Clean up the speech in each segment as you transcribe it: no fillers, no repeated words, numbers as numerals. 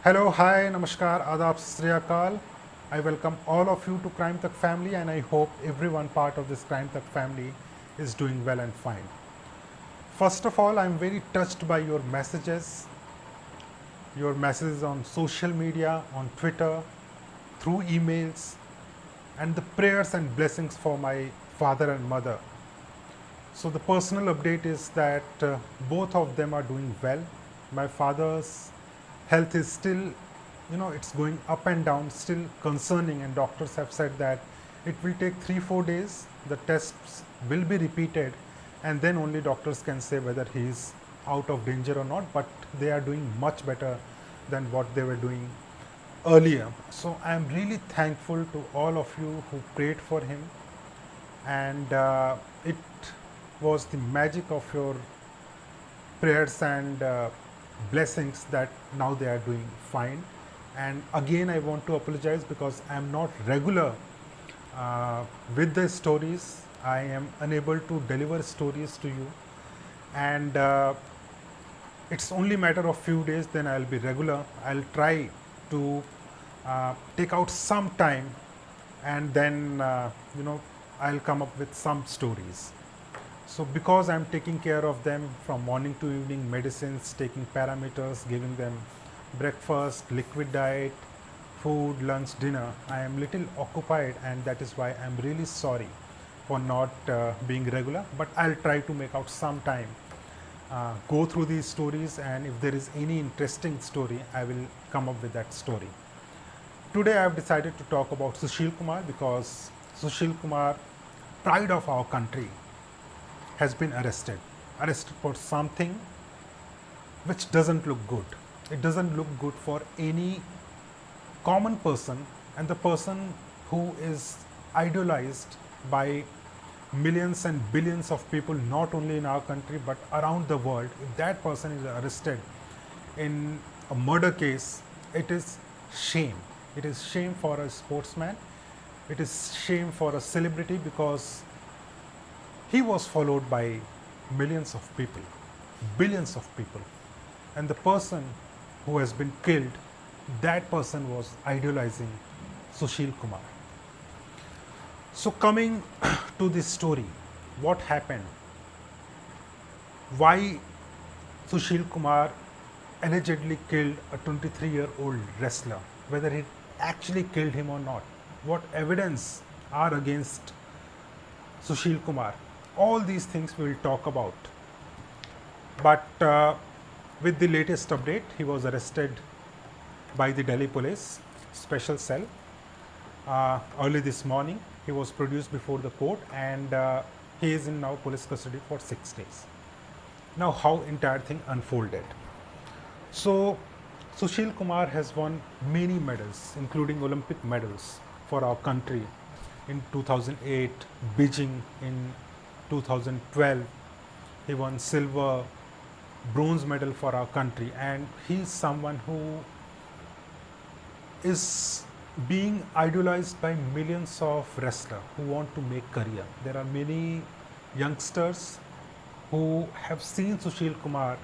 Hello, hi, namaskar, adab, sat sri akal. I welcome all of you to Crime Tak family, and I hope everyone part of this Crime Tak family is doing well and fine. First of all, I'm very touched by your messages on social media, on Twitter, through emails, and the prayers and blessings for my father and mother. So the personal update is that both of them are doing well. My father's health is still, it's going up and down, still concerning, and doctors have said that it will take 3 4 days. The tests will be repeated, and then only doctors can say whether he is out of danger or not. But they are doing much better than what they were doing earlier. So I am really thankful to all of you who prayed for him, and it was the magic of your prayers and blessings that now they are doing fine. And again, I want to apologize because I am not regular with the stories. I am unable to deliver stories to you, and it's only matter of few days, then I'll be regular. I'll try to take out some time, and then I'll come up with some stories. So because I'm taking care of them from morning to evening, medicines, taking parameters, giving them breakfast, liquid diet, food, lunch, dinner, I am little occupied, and that is why I'm really sorry for not being regular. But I'll try to make out some time, go through these stories, and if there is any interesting story, I will come up with that story. Today I have decided to talk about Sushil Kumar because Sushil Kumar, pride of our country, has been arrested for something which doesn't look good. It doesn't look good for any common person, and the person who is idolized by millions and billions of people, not only in our country but around the world. If that person is arrested in a murder case, it is shame. It is shame for a sportsman. It is shame for a celebrity because he was followed by millions of people, billions of people. And the person who has been killed, that person was idolizing Sushil Kumar. So, coming to this story, what happened? Why Sushil Kumar allegedly killed a 23-year-old wrestler? Whether he actually killed him or not? What evidence are against Sushil Kumar? All these things we will talk about. But with the latest update, he was arrested by the Delhi police special cell early this morning. He was produced before the court, and he is in now police custody for 6 days. Now, how entire thing unfolded? So, Sushil Kumar has won many medals, including Olympic medals for our country in 2008, Beijing in 2012. He won silver, bronze medal for our country, and he is someone who is being idolized by millions of wrestlers who want to make career. There are many youngsters who have seen Sushil Kumar,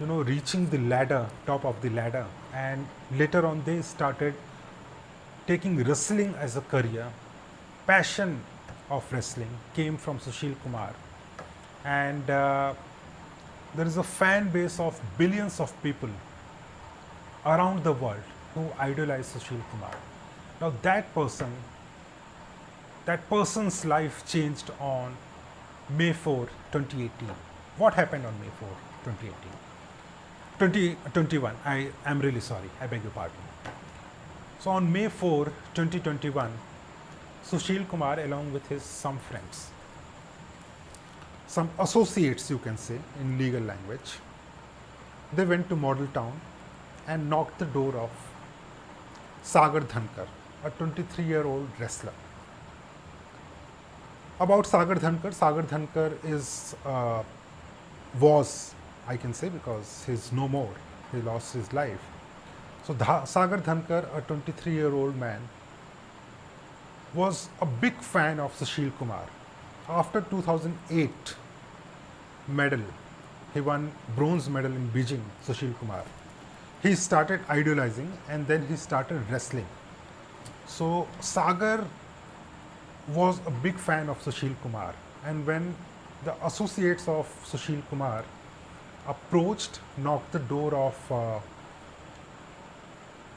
reaching the ladder, top of the ladder, and later on they started taking wrestling as a career. Passion of wrestling came from Sushil Kumar, and there is a fan base of billions of people around the world who idolize Sushil Kumar. Now that person's life changed on May 4, 2018. What happened on May 4, 2018? 2021, I am really sorry, I beg your pardon. So on May 4, 2021, Sushil Kumar, along with his some friends, some associates, you can say in legal language, they went to Model Town and knocked the door of Sagar Dhankar, a 23-year-old wrestler. About Sagar Dhankar is was, I can say, because he's no more. He lost his life. So Sagar Dhankar, a 23-year-old man, was a big fan of Sushil Kumar. After 2008 medal, he won bronze medal in Beijing, Sushil Kumar. he started idolizing and then he started wrestling. So Sagar was a big fan of Sushil Kumar, and when the associates of Sushil Kumar approached, knocked the door of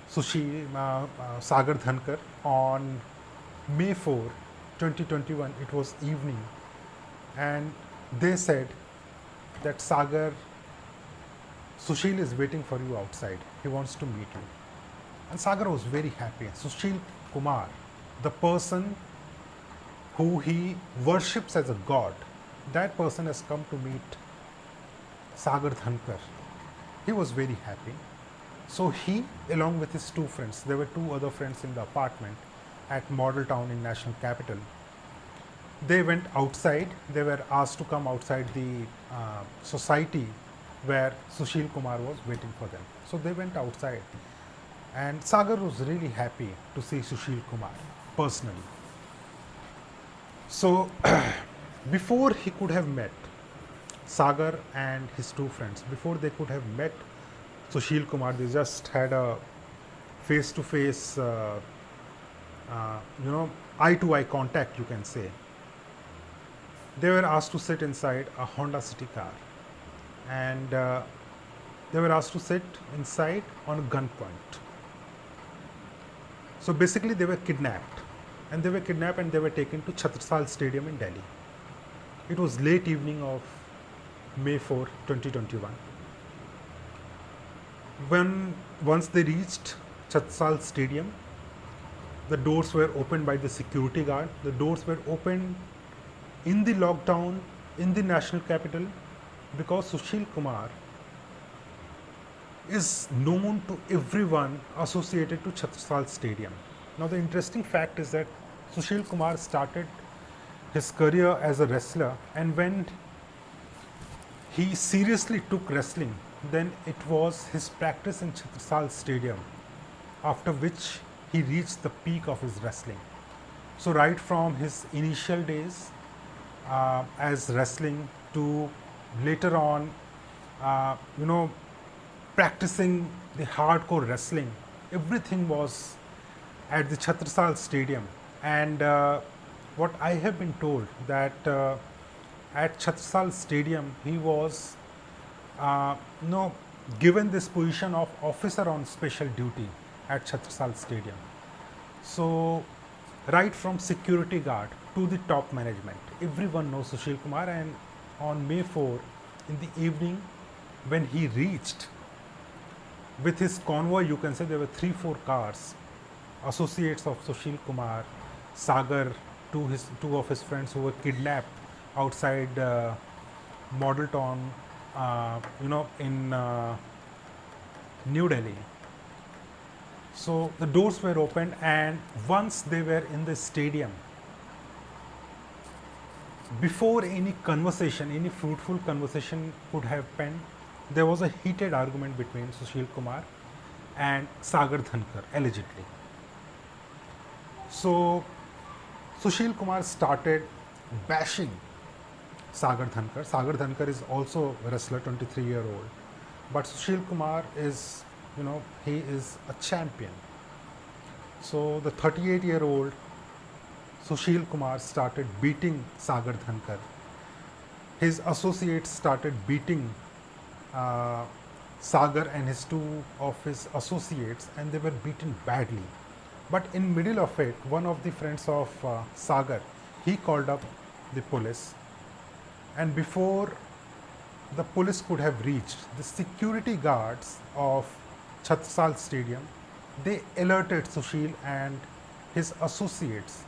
Sagar Dhankar on May 4, 2021, it was evening, and they said that Sagar, Sushil is waiting for you outside. He wants to meet you. And Sagar was very happy. Sushil Kumar, the person who he worships as a god, that person has come to meet Sagar Dhankar. He was very happy. So he, along with his two friends, there were two other friends in the apartment at Model Town in National Capital. They went outside. They were asked to come outside the society where Sushil Kumar was waiting for them. So they went outside, and Sagar was really happy to see Sushil Kumar personally. So before he could have met Sagar and his two friends, before they could have met Sushil Kumar, they just had a face-to-face, eye-to-eye contact, you can say. They were asked to sit inside a Honda City car, and they were asked to sit inside on a gunpoint. So basically, they were kidnapped, and they were taken to Chhattisgarh Stadium in Delhi. It was late evening of May 4, 2021. Once they reached Chhattisgarh Stadium, the doors were opened by the security guard. The doors were opened in the lockdown in the national capital because Sushil Kumar is known to everyone associated to Chhattisgarh Stadium. Now the interesting fact is that Sushil Kumar started his career as a wrestler, and when he seriously took wrestling, then it was his practice in Chhattisgarh Stadium, after which he reached the peak of his wrestling. So right from his initial days as wrestling to later on, practicing the hardcore wrestling, everything was at the Chhattisgarh Stadium. And what I have been told that at Chhattisgarh Stadium he was given this position of officer on special duty at Chhattisgarh Stadium. So right from security guard to the top management, everyone knows Sushil Kumar. And on May 4 in the evening, when he reached with his convoy, you can say there were 3-4 cars, associates of Sushil Kumar, Sagar, two of his friends who were kidnapped outside Model Town, in New Delhi. So the doors were opened, and once they were in the stadium, before any conversation, any fruitful conversation could have happened, there was a heated argument between Sushil Kumar and Sagar Dhankar, allegedly. So Sushil Kumar started bashing Sagar Dhankar. Sagar Dhankar is also a wrestler, 23-year-old. But Sushil Kumar is, he is a champion. So the 38-year-old Sushil Kumar started beating Sagar Dhankar. His associates started beating Sagar and his two of his associates, and they were beaten badly. But in middle of it, one of the friends of Sagar, he called up the police, and before the police could have reached, the security guards of Chhattisgarh Stadium, they alerted Sushil and his associates,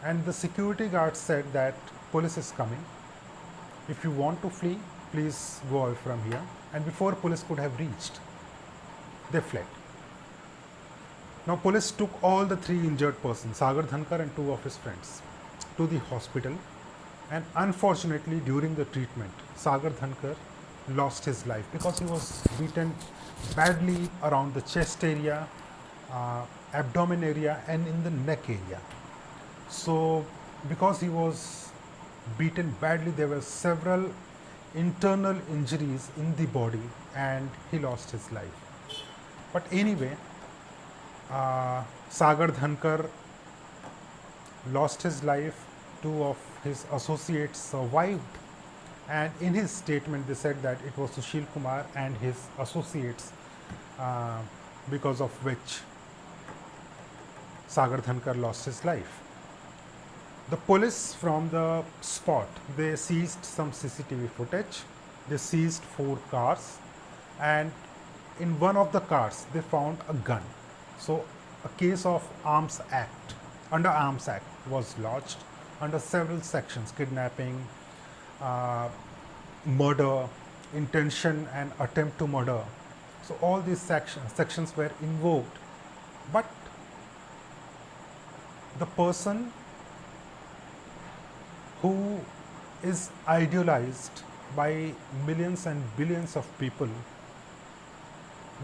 and the security guards said that police is coming. If you want to flee, please go away from here. And before police could have reached, they fled. Now police took all the 3 injured persons, Sagar Dhankar and 2 of his friends, to the hospital, and unfortunately during the treatment, Sagar Dhankar lost his life because he was beaten badly around the chest area, abdomen area, and in the neck area. So because he was beaten badly, there were several internal injuries in the body, and he lost his life. But anyway, Sagar Dhankar lost his life, two of his associates survived, and in his statement they said that it was Sushil Kumar and his associates uh, because of which Sagar Dhankar lost his life. The police from the spot, they seized some CCTV footage, they seized 4 cars, and in one of the cars they found a gun. So a case of Arms Act, under Arms Act was lodged under several sections: kidnapping, uh, murder, intention and attempt to murder. So all these sections were invoked, but the person who is idealized by millions and billions of people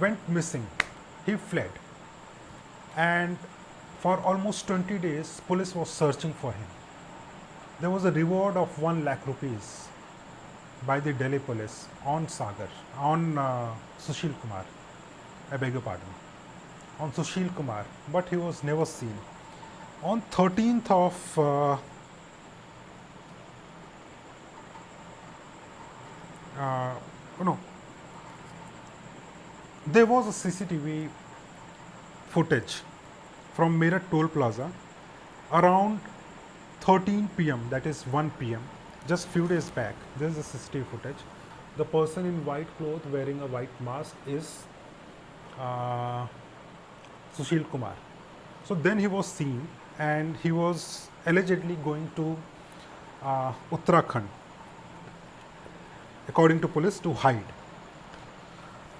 went missing. He fled, and for almost 20 days police was searching for him. There was a reward of 1 lakh rupees by the Delhi police on Sushil Kumar, I beg your pardon, on Sushil Kumar, but he was never seen. On 13th of no, there was a CCTV footage from Meerut Toll Plaza around 13 p.m., that is 1 p.m., just few days back. There is a CCTV footage. The person in white cloth wearing a white mask is Sushil Kumar. So then he was seen, and he was allegedly going to Uttarakhand, according to police, to hide.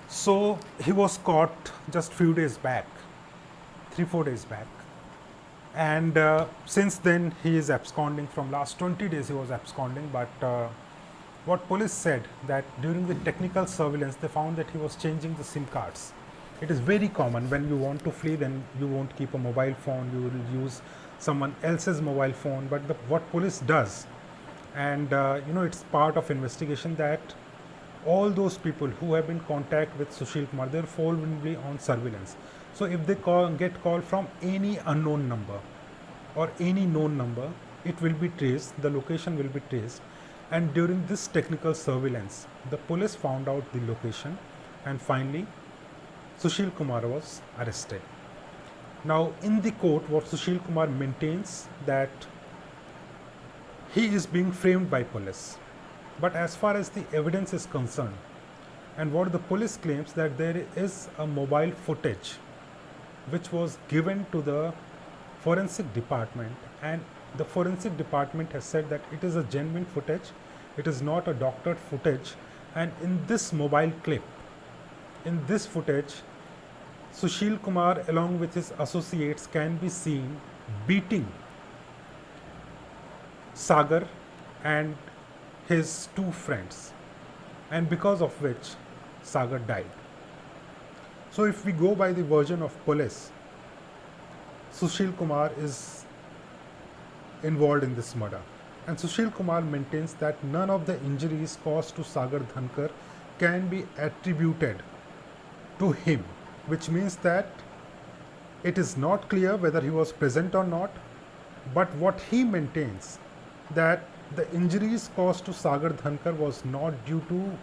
So he was caught just few days back, 3-4 days back, and since then he is absconding. From last 20 days he was absconding, but what police said that during the technical surveillance they found that he was changing the SIM cards. It is very common when you want to flee, then you won't keep a mobile phone, you will use someone else's mobile phone. But what police does, and it's part of investigation, that all those people who have been in contact with Sushil Kumar, they're forwardly on surveillance. So if they get call from any unknown number or any known number, it will be traced, the location will be traced, and during this technical surveillance the police found out the location, and finally Sushil Kumar was arrested. Now in the court, what Sushil Kumar maintains that he is being framed by police. But as far as the evidence is concerned, and what the police claims, that there is a mobile footage which was given to the forensic department, and the forensic department has said that it is a genuine footage, it is not a doctored footage. And in this mobile clip, in this footage, Sushil Kumar along with his associates can be seen beating Sagar and his 2 friends, and because of which Sagar died. So if we go by the version of police, Sushil Kumar is involved in this murder, and Sushil Kumar maintains that none of the injuries caused to Sagar Dhankar can be attributed to him, which means that it is not clear whether he was present or not. But what he maintains, that the injuries caused to Sagar Dhankar was not due to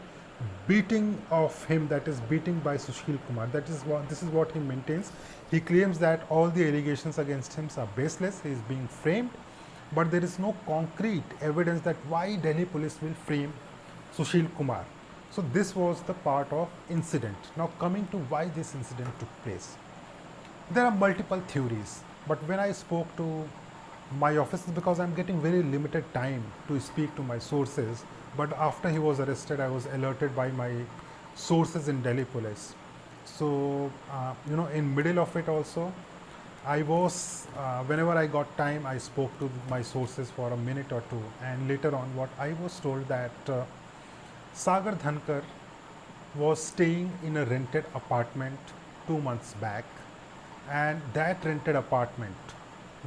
beating of him, that is beating by Sushil Kumar. This is what he maintains. He claims that all the allegations against him are baseless, he is being framed, but there is no concrete evidence that why Delhi police will frame Sushil Kumar. So this was the part of incident. Now coming to why this incident took place. There are multiple theories, but when I spoke to my office, because I'm getting very limited time to speak to my sources, but after he was arrested I was alerted by my sources in Delhi police. So in middle of it also, I was whenever I got time I spoke to my sources for a minute or two, and later on what I was told that Sagar Dhankar was staying in a rented apartment 2 months back, and that rented apartment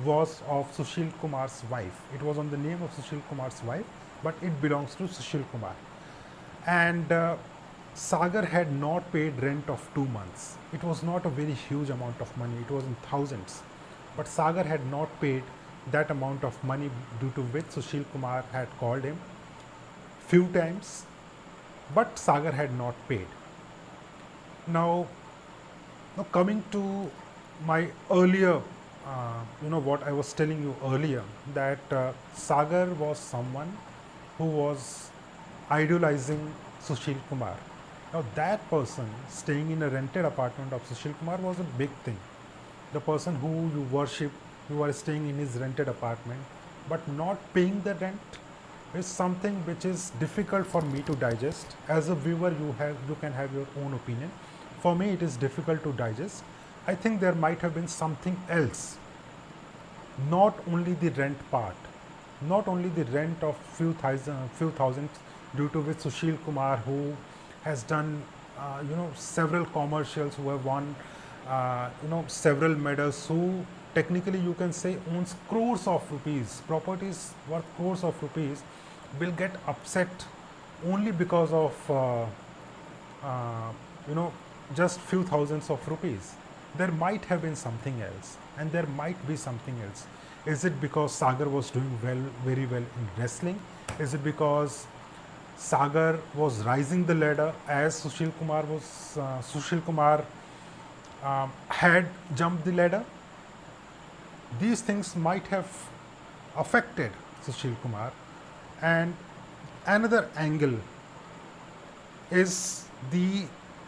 was of Sushil Kumar's wife. It was on the name of Sushil Kumar's wife, but it belongs to Sushil Kumar. And Sagar had not paid rent of 2 months. It was not a very huge amount of money, it was in thousands. But Sagar had not paid that amount of money, due to which Sushil Kumar had called him few times, but Sagar had not paid. Now, coming to my earlier, what I was telling you earlier, that Sagar was someone who was idolizing Sushil Kumar. Now, that person staying in a rented apartment of Sushil Kumar was a big thing. The person who you worship, you are staying in his rented apartment, but not paying the rent is something which is difficult for me to digest. As a viewer, you can have your own opinion. For me, it is difficult to digest. I think there might have been something else, not only the rent part, not only the rent of few thousands, due to which Sushil Kumar, who has done several commercials, who have won several medals, who technically you can say owns crores of rupees, properties worth crores of rupees, will get upset only because of just few thousands of rupees. There might have been something else, and there might be something else. Is it because Sagar was doing very well in wrestling? Is it because Sagar was rising the ladder as Sushil Kumar had jumped the ladder? These things might have affected Sushil Kumar. And another angle is the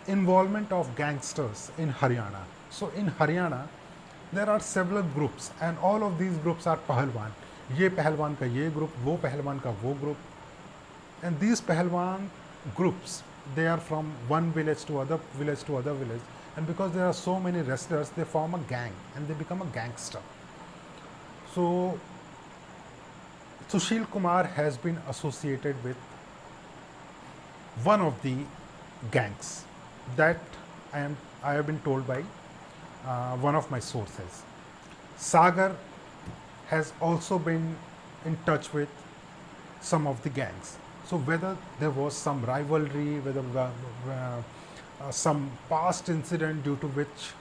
involvement of gangsters in Haryana. So in Haryana, there are several groups, and all of these groups are Pahalwan. ये पहलवान का ये group, वो पहलवान का वो group, and these Pahalwan groups, they are from one village to other village to other village, and because there are so many wrestlers, they form a gang and they become a gangster. So Sushil Kumar has been associated with one of the gangs, that I have been told by one of my sources. Sagar has also been in touch with some of the gangs. So whether there was some rivalry, whether some past incident due to which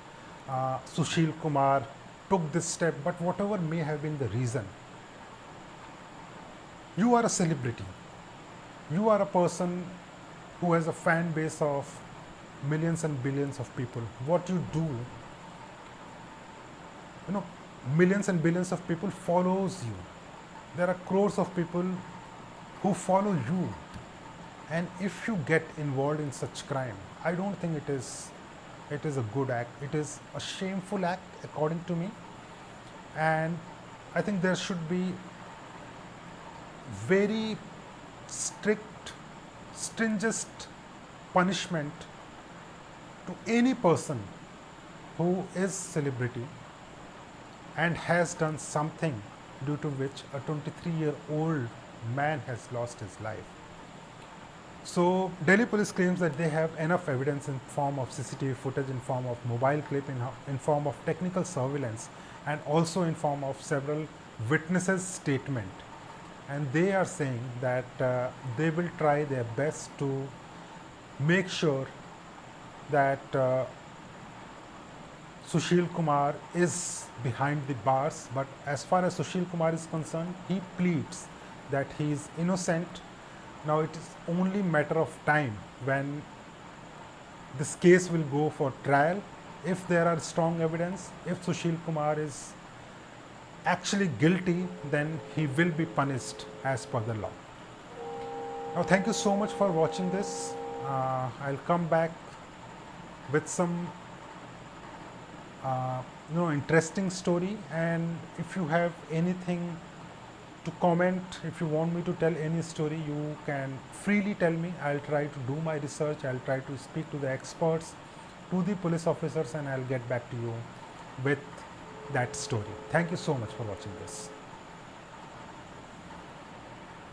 Sushil Kumar took this step, but whatever may have been the reason, you are a celebrity. You are a person who has a fan base of millions and billions of people. What you do, millions and billions of people follows you. There are crores of people who follow you. And if you get involved in such crime, I don't think it is a good act. It is a shameful act, according to me. And I think there should be very strict, stringent punishment to any person who is celebrity and has done something due to which a 23-year-old man has lost his life. So Delhi police claims that they have enough evidence in form of CCTV footage, in form of mobile clip, in form of technical surveillance, and also in form of several witnesses' statement. And they are saying that they will try their best to make sure that Sushil Kumar is behind the bars. But as far as Sushil Kumar is concerned, he pleads that he is innocent. Now it is only matter of time when this case will go for trial. If there are strong evidence, if Sushil Kumar is actually guilty, then he will be punished as per the law. Now thank you so much for watching this. I'll come back with some interesting story, and if you have anything to comment, if you want me to tell any story, you can freely tell me. I'll try to do my research, I'll try to speak to the experts, to the police officers, and I'll get back to you with that story. Thank you so much for watching this.